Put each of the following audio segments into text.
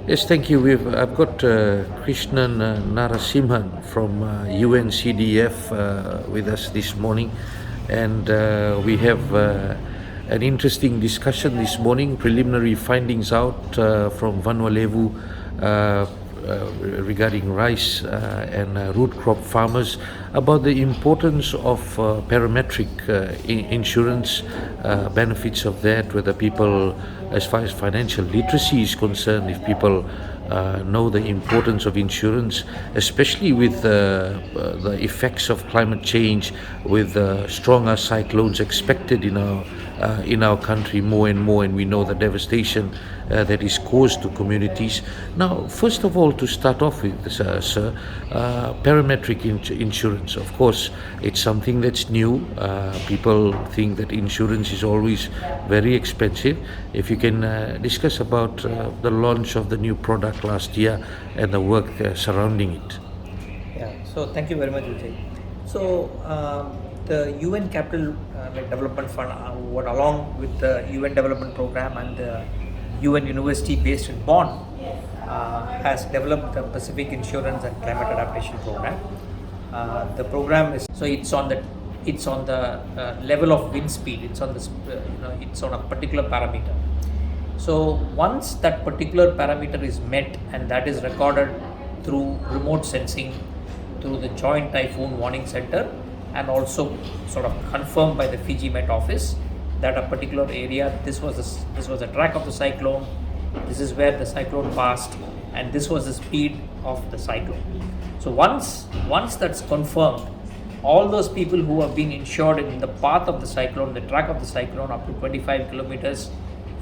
Yes, thank you. I've got Krishnan Narasimhan from UNCDF with us this morning, and we have an interesting discussion this morning. Preliminary findings out from Vanuatu regarding rice and root crop farmers about the importance of parametric insurance, benefits of that, whether people, as far as financial literacy is concerned, if people know the importance of insurance, especially with the effects of climate change, with stronger cyclones expected in our country more and more, and we know the devastation that is caused to communities. Now, first of all, to start off with, sir, parametric insurance. Of course, it's something that's new. People think that insurance is always very expensive. If you can discuss about the launch of the new product last year and the work surrounding it. Yeah, so thank you very much, Vijay. So the UN Capital Development Fund, what along with the UN Development Program and the UN University based in Bonn, has developed the Pacific Insurance and Climate Adaptation Program. The program is it's on the level of wind speed. It's on the it's on a particular parameter. So once that particular parameter is met and that is recorded through remote sensing through the Joint Typhoon Warning Center, and also sort of confirmed by the Fiji Met Office that a particular area, this was the track of the cyclone, this is where the cyclone passed, and this was the speed of the cyclone. So once that's confirmed, all those people who have been insured in the path of the cyclone, the track of the cyclone up to 25 kilometers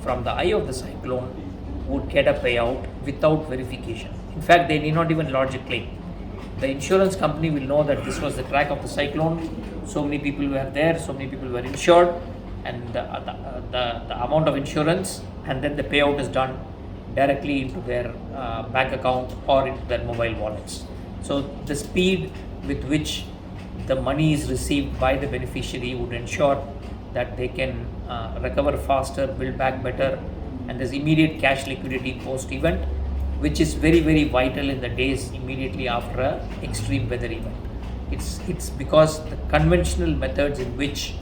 from the eye of the cyclone would get a payout without verification. In fact, they need not even lodge a claim. The insurance company will know that this was the track of the cyclone, so many people were there, so many people were insured, and the amount of insurance, and then the payout is done directly into their bank account or into their mobile wallets. So the speed with which the money is received by the beneficiary would ensure that they can recover faster, build back better, and there's immediate cash liquidity post event, which is very, very vital in the days immediately after an extreme weather event. It's because the conventional methods in which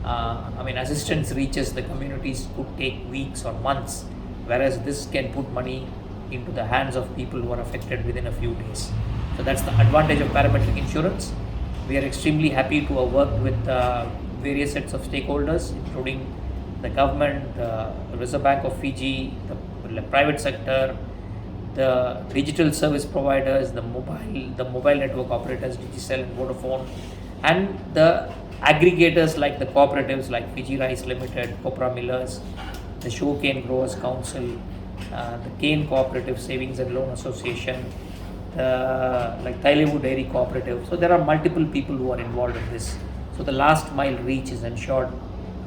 assistance reaches the communities could take weeks or months, whereas this can put money into the hands of people who are affected within a few days. So that's the advantage of parametric insurance. We are extremely happy to have worked with various sets of stakeholders, including the government, the Reserve Bank of Fiji, the private sector, the digital service providers, the mobile network operators, Digicel and Vodafone, and the aggregators like the cooperatives like Fiji Rice Limited, Copra Millers, the Sugarcane Growers Council, the Cane Cooperative Savings and Loan Association, like Thailewu Dairy Cooperative. So there are multiple people who are involved in this. So the last mile reach is ensured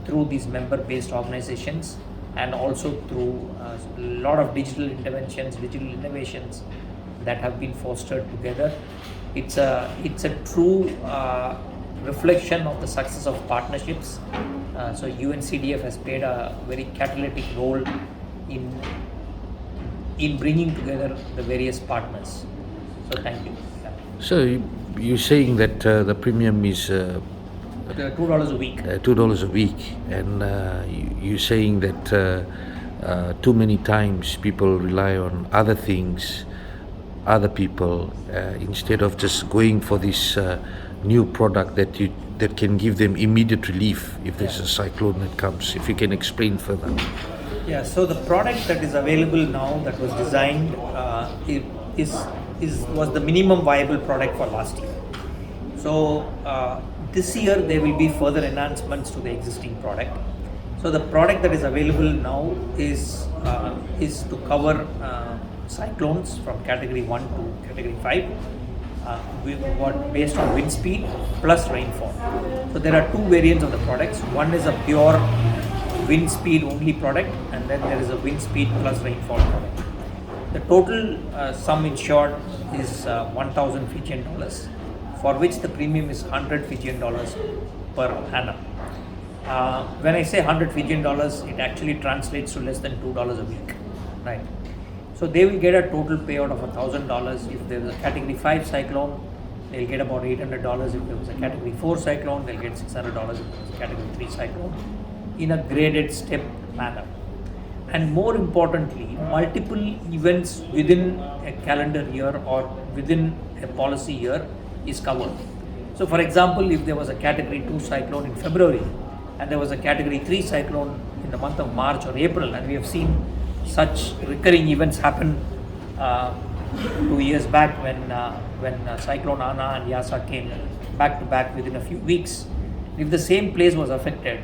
through these member-based organizations, and also through a lot of digital interventions, digital innovations that have been fostered together. It's a true reflection of the success of partnerships. So UNCDF has played a very catalytic role in bringing together the various partners. So thank you. So you're saying that the premium is $2 a week. $2 a week, and you're saying that too many times people rely on other things, other people, instead of just going for this new product that can give them immediate relief if there's a cyclone that comes. If you can explain further. Yeah. So the product that is available now, that was designed, was the minimum viable product for last year. So this year there will be further enhancements to the existing product. So the product that is available now is to cover cyclones from category 1 to category 5. We've got based on wind speed plus rainfall. So there are two variants of the products. One is a pure wind speed only product, and then there is a wind speed plus rainfall product. The total sum insured is 1,000 Fijian dollars, for which the premium is 100 Fijian dollars per annum. When I say 100 Fijian dollars, it actually translates to less than $2 a week, right? So they will get a total payout of $1,000. If there is a category 5 cyclone, they'll get about $800. If there was a category 4 cyclone, they'll get $600. If there was a category 3 cyclone, in a graded step manner. And more importantly, multiple events within a calendar year or within a policy year is covered. So for example, if there was a category 2 cyclone in February and there was a category 3 cyclone in the month of March or April, and we have seen such recurring events happen 2 years back when Cyclone Ana and Yasa came back to back within a few weeks. If the same place was affected,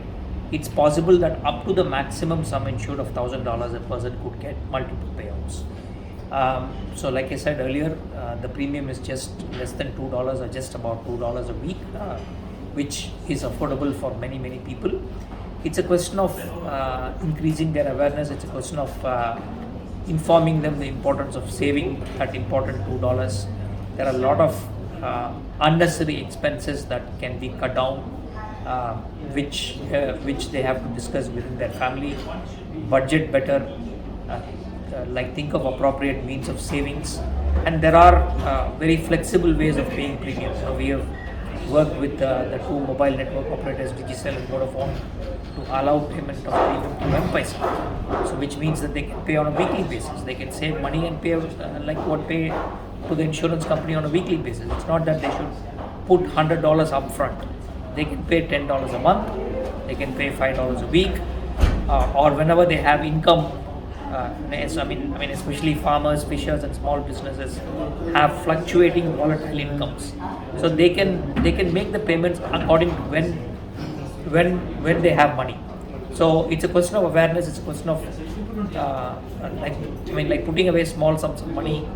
it's possible that up to the maximum sum insured of $1,000, a person could get multiple payouts. So like I said earlier, the premium is just less than $2 or just about $2 a week, which is affordable for many people. It's a question of increasing their awareness. It's a question of informing them the importance of saving that important $2. There are a lot of unnecessary expenses that can be cut down, which they have to discuss within their family, budget better, like think of appropriate means of savings, and there are very flexible ways of paying premiums. So we have worked with the two mobile network operators, Digicel and Vodafone, to allow payment of premium to M-Paisa. So which means that they can pay on a weekly basis. They can save money and pay pay to the insurance company on a weekly basis. It's not that they should put $100 upfront. They can pay $10 a month. They can pay $5 a week, or whenever they have income. Especially farmers, fishers, and small businesses have fluctuating, volatile incomes. So they can make the payments according to when they have money. So it's a question of awareness. It's a question of like putting away small sums of money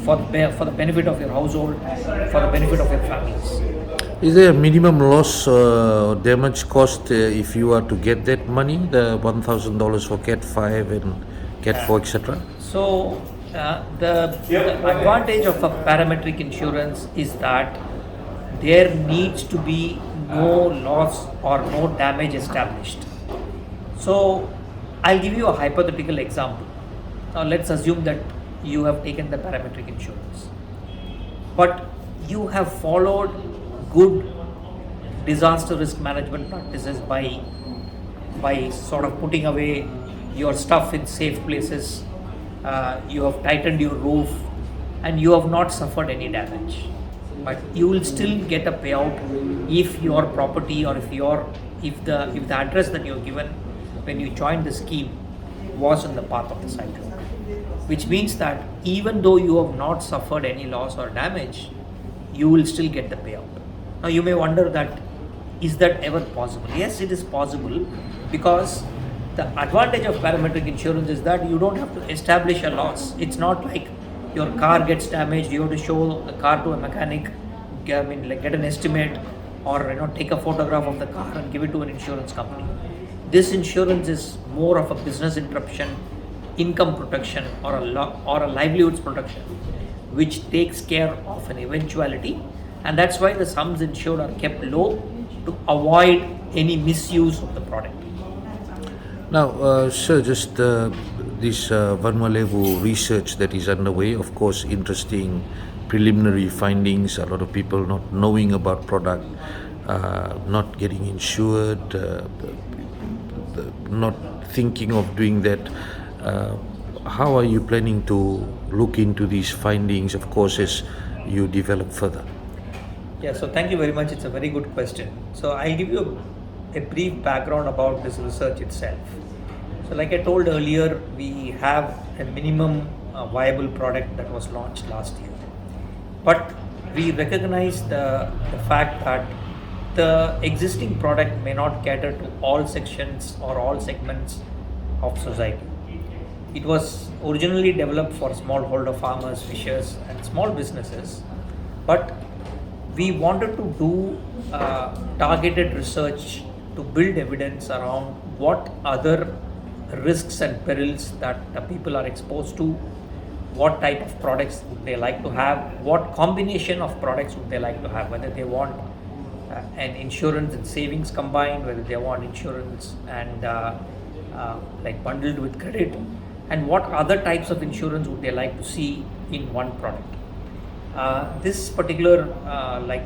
for the benefit of your household, for the benefit of your families. Is there a minimum loss damage cost if you are to get that money, the $1,000 for Cat 5 and Cat 4, etc.? So the advantage of a parametric insurance is that there needs to be no loss or no damage established. So I'll give you a hypothetical example. Now let's assume that you have taken the parametric insurance, but you have followed good disaster risk management practices by sort of putting away your stuff in safe places. You have tightened your roof and you have not suffered any damage, but you will still get a payout if your property or if the address that you have given when you joined the scheme was in the path of the cyclone, which means that even though you have not suffered any loss or damage, you will still get the payout. Now you may wonder that, is that ever possible? Yes, it is possible, because the advantage of parametric insurance is that you don't have to establish a loss. It's not like your car gets damaged, you have to show the car to a mechanic, get an estimate, or take a photograph of the car and give it to an insurance company. This insurance is more of a business interruption, income protection, or a livelihoods protection, which takes care of an eventuality, and that's why the sums insured are kept low to avoid any misuse of the product. Now, sir, just this Vanwalevu research that is underway, of course, interesting preliminary findings, a lot of people not knowing about product, not getting insured, not thinking of doing that. How are you planning to look into these findings, of course, as you develop further? Yeah, so thank you very much. It's a very good question. So I'll give you a brief background about this research itself. So like I told earlier, we have a minimum viable product that was launched last year. But we recognize the fact that the existing product may not cater to all sections or all segments of society. It was originally developed for smallholder farmers, fishers, and small businesses, but we wanted to do targeted research to build evidence around what other risks and perils that the people are exposed to, what type of products would they like to have, what combination of products would they like to have, whether they want an insurance and savings combined, whether they want insurance and like bundled with credit, and what other types of insurance would they like to see in one product. This particular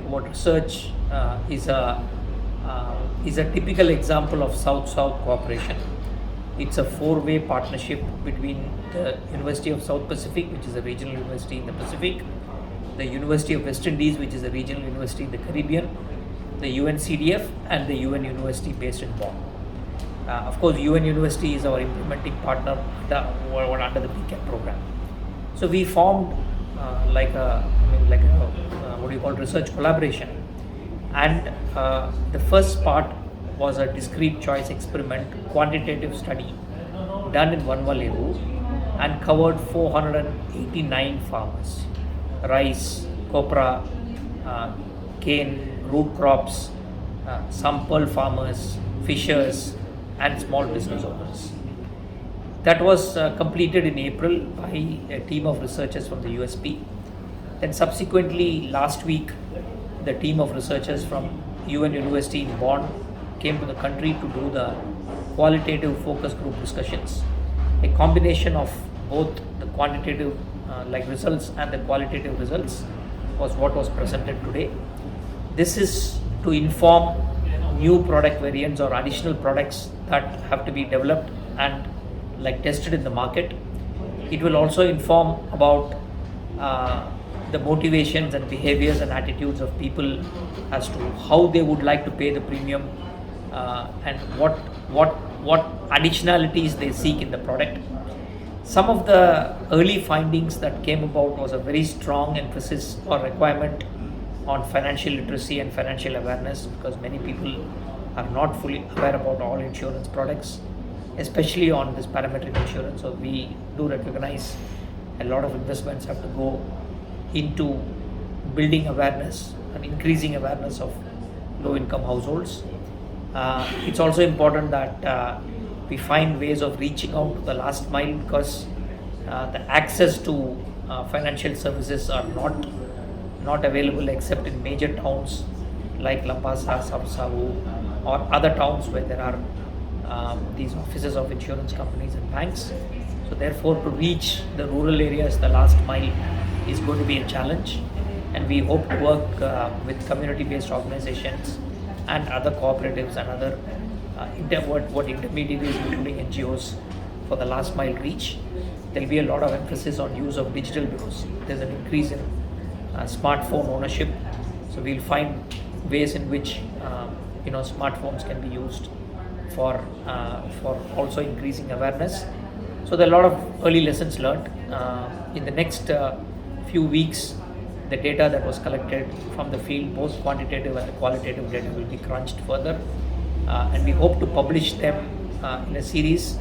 what research is a typical example of South-South cooperation. It's a four-way partnership between the University of South Pacific, which is a regional university in the Pacific, the University of West Indies, which is a regional university in the Caribbean, the UNCDF, and the UN University based in Bonn. Of course, UN University is our implementing partner under the BCAT program. So we formed research collaboration, and the first part was a discrete choice experiment quantitative study done in Vanvaleru and covered 489 farmers: rice, copra, cane, root crops, some pearl farmers, fishers, and small business owners. That was completed in April by a team of researchers from the USP. Then subsequently, last week, the team of researchers from UN University in Bonn came to the country to do the qualitative focus group discussions. A combination of both the quantitative results and the qualitative results was what was presented today. This is to inform new product variants or additional products that have to be developed and tested in the market. It will also inform about the motivations and behaviors and attitudes of people as to how they would like to pay the premium and what additionalities they seek in the product. Some of the early findings that came about was a very strong emphasis or requirement on financial literacy and financial awareness, because many people are not fully aware about all insurance products, especially on this parametric insurance. So we do recognize a lot of investments have to go into building awareness and increasing awareness of low-income households. It's also important that we find ways of reaching out to the last mile, because the access to financial services are not available except in major towns like Lampasa, Sabsavu, or other towns where there are these offices of insurance companies and banks. So therefore, to reach the rural areas, the last mile is going to be a challenge, and we hope to work with community-based organizations and other cooperatives and other intermediaries, including NGOs, for the last mile reach. There will be a lot of emphasis on use of digital, because there's an increase in smartphone ownership. So we'll find ways in which smartphones can be used for also increasing awareness. So there are a lot of early lessons learned. In the next few weeks, the data that was collected from the field, both quantitative and qualitative data, will be crunched further, and we hope to publish them in a series.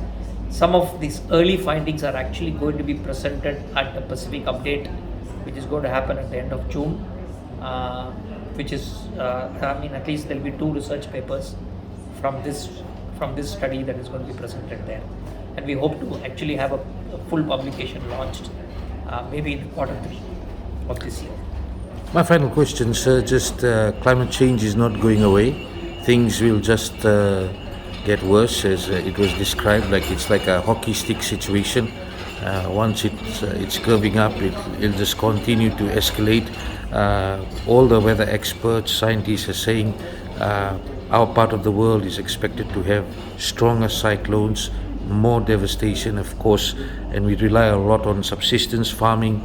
Some of these early findings are actually going to be presented at the Pacific Update, which is going to happen at the end of June, which is, at least there will be 2 research papers from this study that is going to be presented there. And we hope to actually have a full publication launched maybe in Q3 of this year. My final question, sir, just climate change is not going away. Things will just get worse, as it was described, it's like a hockey stick situation. Once it's curving up, it'll just continue to escalate. All the weather experts, scientists are saying our part of the world is expected to have stronger cyclones, more devastation, of course, and we rely a lot on subsistence farming,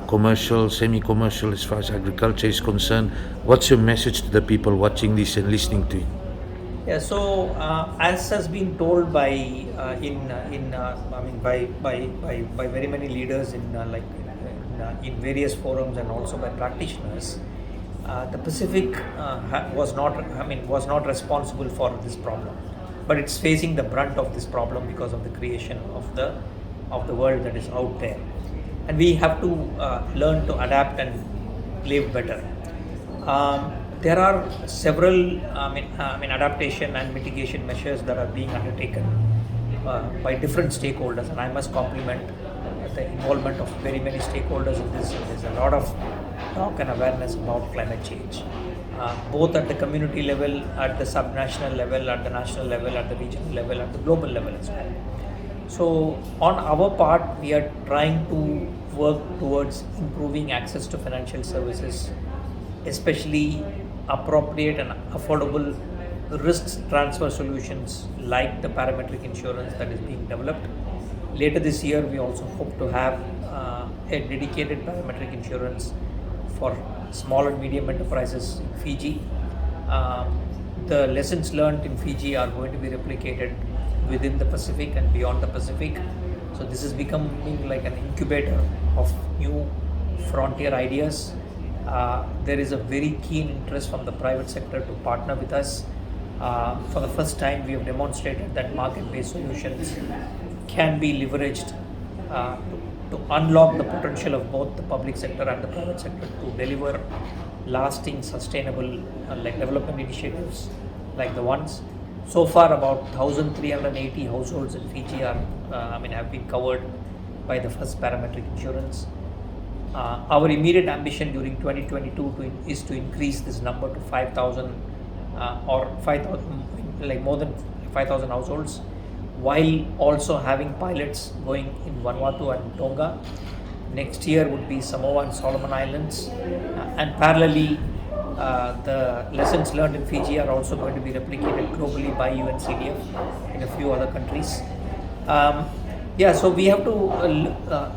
commercial, semi-commercial, as far as agriculture is concerned. What's your message to the people watching this and listening to it? Yeah, so as has been told by by very many leaders in various forums, and also by practitioners, the Pacific was not responsible for this problem, but it's facing the brunt of this problem because of the creation of the world that is out there, and we have to learn to adapt and live better. There are several adaptation and mitigation measures that are being undertaken by different stakeholders, and I must compliment the involvement of very many stakeholders in this. There's a lot of talk and awareness about climate change, both at the community level, at the subnational level, at the national level, at the regional level, at the global level as well. So on our part, we are trying to work towards improving access to financial services, especially appropriate and affordable risk transfer solutions like the parametric insurance that is being developed. Later this year, we also hope to have a dedicated parametric insurance for small and medium enterprises in Fiji. The lessons learned in Fiji are going to be replicated within the Pacific and beyond the Pacific. So this is becoming like an incubator of new frontier ideas. There is a very keen interest from the private sector to partner with us. For the first time, we have demonstrated that market-based solutions can be leveraged to unlock the potential of both the public sector and the private sector to deliver lasting, sustainable development initiatives like the ones. So far, about 1,380 households in Fiji have been covered by the first parametric insurance. Our immediate ambition during 2022 is to increase this number to 5,000 or 5,000, more than 5,000 households, while also having pilots going in Vanuatu and Tonga. Next year would be Samoa and Solomon Islands, and parallelly, the lessons learned in Fiji are also going to be replicated globally by UNCDF in a few other countries. So we have to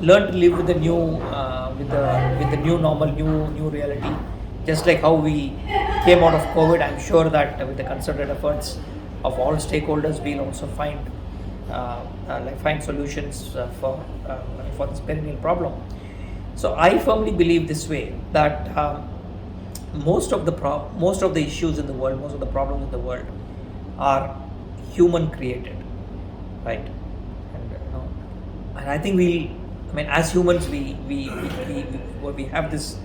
learn to live with the new, with the new normal, new reality. Just like how we came out of COVID, I'm sure that with the concerted efforts of all stakeholders, we'll also find solutions for this perennial problem. So I firmly believe this way that most of the issues in the world, most of the problems in the world, are human created, right? And I think as humans, we have this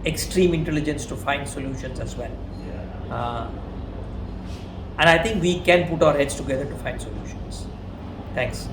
extreme intelligence to find solutions as well. And I think we can put our heads together to find solutions. Thanks.